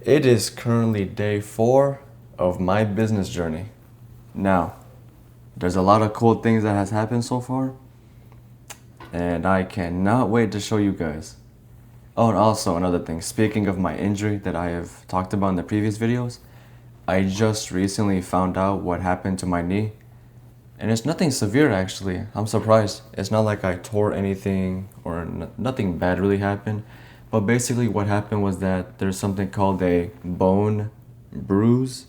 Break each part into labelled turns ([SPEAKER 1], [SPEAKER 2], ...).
[SPEAKER 1] It is currently day 4 of my business journey. Now, there's a lot of cool things that has happened so far, and I cannot wait to show you guys. Oh, and also another thing, speaking of my injury that I have talked about in the previous videos, I just recently found out what happened to my knee. And it's nothing severe actually. I'm surprised. It's not like I tore anything or nothing bad really happened. But basically what happened was that there's something called a bone bruise,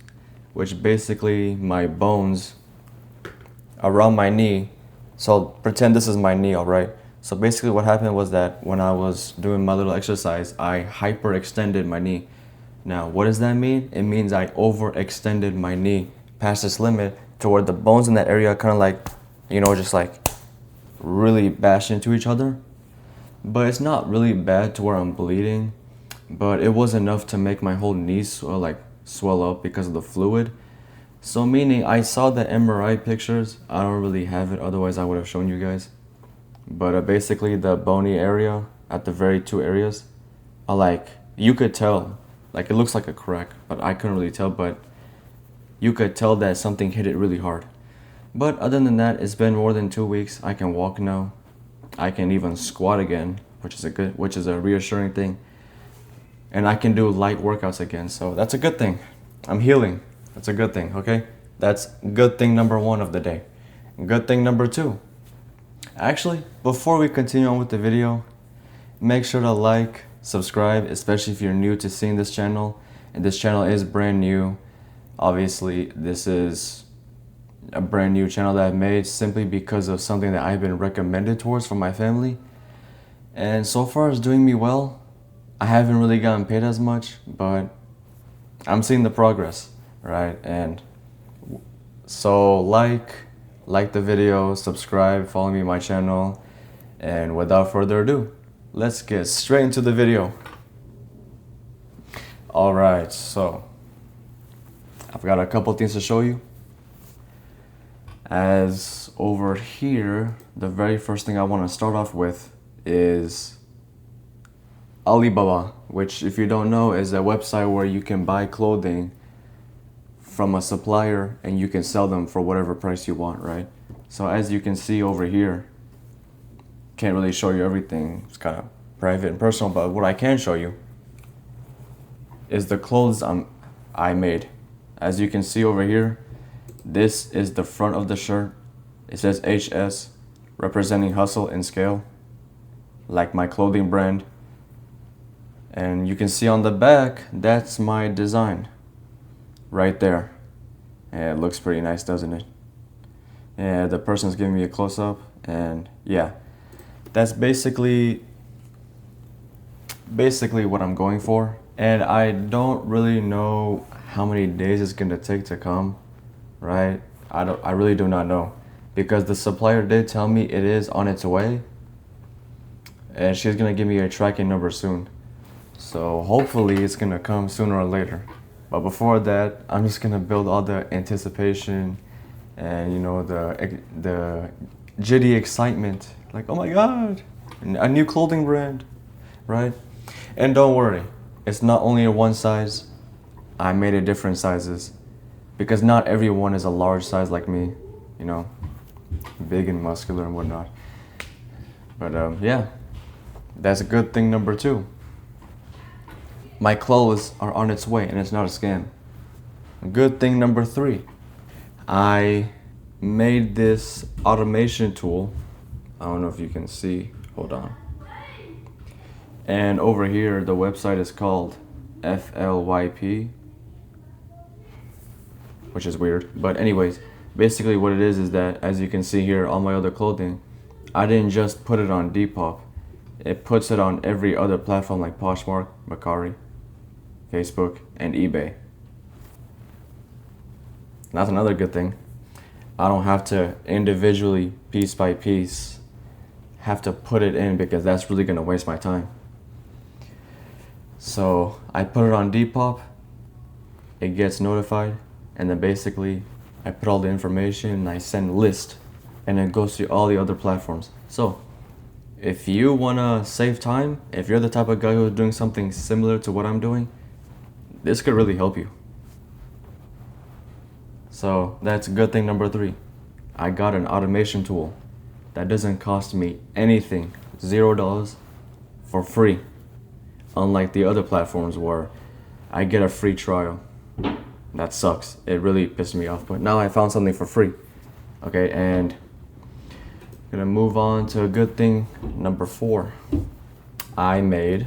[SPEAKER 1] which basically my bones around my knee. So pretend this is my knee, alright? So basically what happened was that when I was doing my little exercise, I hyperextended my knee. Now, what does that mean? It means I overextended my knee past this limit to where the bones in that area kind of like, just like really bash into each other. But it's not really bad to where I'm bleeding, but it was enough to make my whole knee swell up because of the fluid. So meaning I saw the MRI pictures. I don't really have it, otherwise I would have shown you guys. But basically the bony area at the very two areas are like, you could tell, like it looks like a crack, but I couldn't really tell, but you could tell that something hit it really hard. But other than that, it's been more than 2 weeks. I can walk now. I can even squat again, which is a reassuring thing. And I can do light workouts again, so that's a good thing. I'm healing. That's a good thing, okay? That's good thing number 1 of the day. Good thing number 2. Actually, before we continue on with the video, make sure to like, subscribe, especially if you're new to seeing this channel. And this channel is brand new. Obviously, this is a brand new channel that I've made simply because of something that I've been recommended towards from my family. And so far it's doing me well. I haven't really gotten paid as much, but I'm seeing the progress, right? And so like the video, subscribe, follow me on my channel. And without further ado, let's get straight into the video. Alright, so I've got a couple things to show you. As over here, the very first thing I want to start off with is Alibaba, which if you don't know is a website where you can buy clothing from a supplier and you can sell them for whatever price you want, right? So as you can see over here, can't really show you everything, it's kind of private and personal, but what I can show you is the clothes I made. As you can see over here, this is the front of the shirt. It says HS, representing hustle and scale, like my clothing brand. And you can see on the back, that's my design right there. Yeah, it looks pretty nice, doesn't it? Yeah, the person's giving me a close-up, and yeah, that's basically what I'm going for. And I don't really know how many days it's gonna take to come, right? I really do not know, because the supplier did tell me it is on its way and she's gonna give me a tracking number soon. So hopefully it's gonna come sooner or later. But before that, I'm just gonna build all the anticipation and the giddy excitement, like, oh my god, a new clothing brand, right? And don't worry, it's not only a one size. I made it different sizes because not everyone is a large size like me, big and muscular and whatnot. But yeah, that's a good thing number 2. My clothes are on its way and it's not a scam. Good thing number 3. I made this automation tool. I don't know if you can see, hold on. And over here, the website is called FLYP, which is weird. But anyways, basically what it is that, as you can see here, all my other clothing, I didn't just put it on Depop. It puts it on every other platform like Poshmark, Mercari, Facebook, and eBay. That's another good thing. I don't have to individually, piece by piece, have to put it in because that's really gonna waste my time. So I put it on Depop, it gets notified, and then basically I put all the information and I send list, and it goes to all the other platforms. So if you wanna save time, if you're the type of guy who's doing something similar to what I'm doing, this could really help you. So that's good thing number 3. I got an automation tool that doesn't cost me anything, $0 for free. Unlike the other platforms where I get a free trial. That sucks. It really pissed me off. But now I found something for free. Okay, and I'm gonna move on to good thing number 4. I made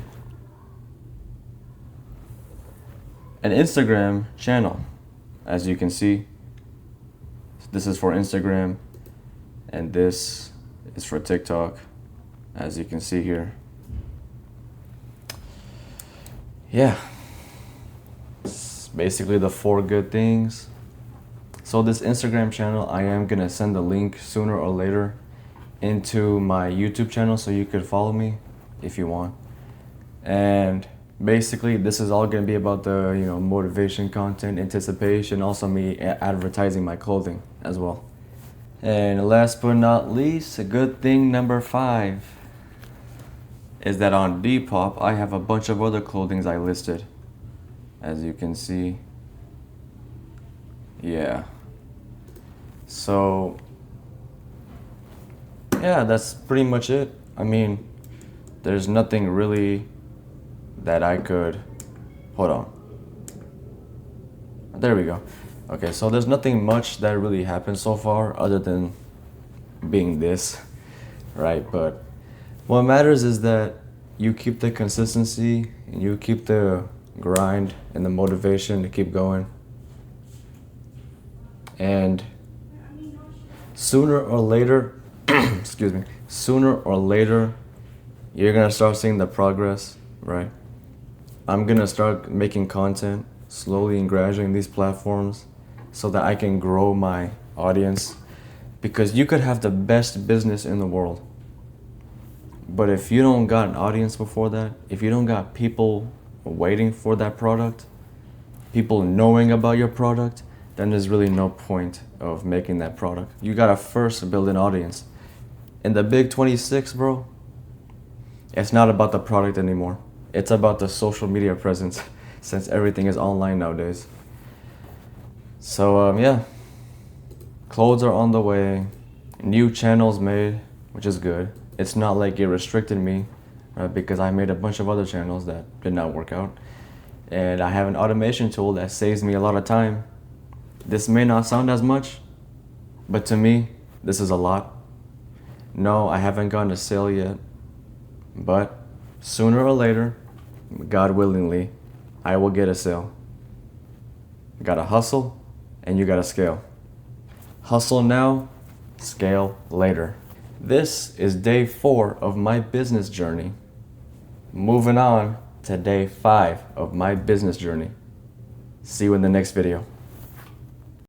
[SPEAKER 1] an Instagram channel. As you can see, this is for Instagram and this is for TikTok, as you can see here. Yeah, it's basically the 4 good things. So this Instagram channel, I am gonna send the link sooner or later into my YouTube channel so you could follow me if you want. And basically this is all gonna be about the motivation content, anticipation, also me advertising my clothing as well. And last but not least, a good thing number 5 is that on Depop I have a bunch of other clothings I listed, as you can see. Yeah, so yeah, that's pretty much it. I mean, there's nothing really that I could, hold on, there we go. Okay, so there's nothing much that really happened so far other than being this, right? But what matters is that you keep the consistency and you keep the grind and the motivation to keep going. And sooner or later, excuse me, sooner or later, you're gonna start seeing the progress, right? I'm gonna start making content slowly and gradually in these platforms so that I can grow my audience. Because you could have the best business in the world, but if you don't got an audience before that, if you don't got people waiting for that product, people knowing about your product, then there's really no point of making that product. You gotta first build an audience. In the big 26, bro, it's not about the product anymore. It's about the social media presence, since everything is online nowadays. So yeah, clothes are on the way, new channels made, which is good. It's not like it restricted me, right? Because I made a bunch of other channels that did not work out. And I have an automation tool that saves me a lot of time. This may not sound as much, but to me, this is a lot. No, I haven't gotten a sale yet, but sooner or later, God willingly, I will get a sale. You gotta hustle and you gotta scale. Hustle now, scale later. This is day 4 of my business journey. Moving on to day 5 of my business journey. See you in the next video.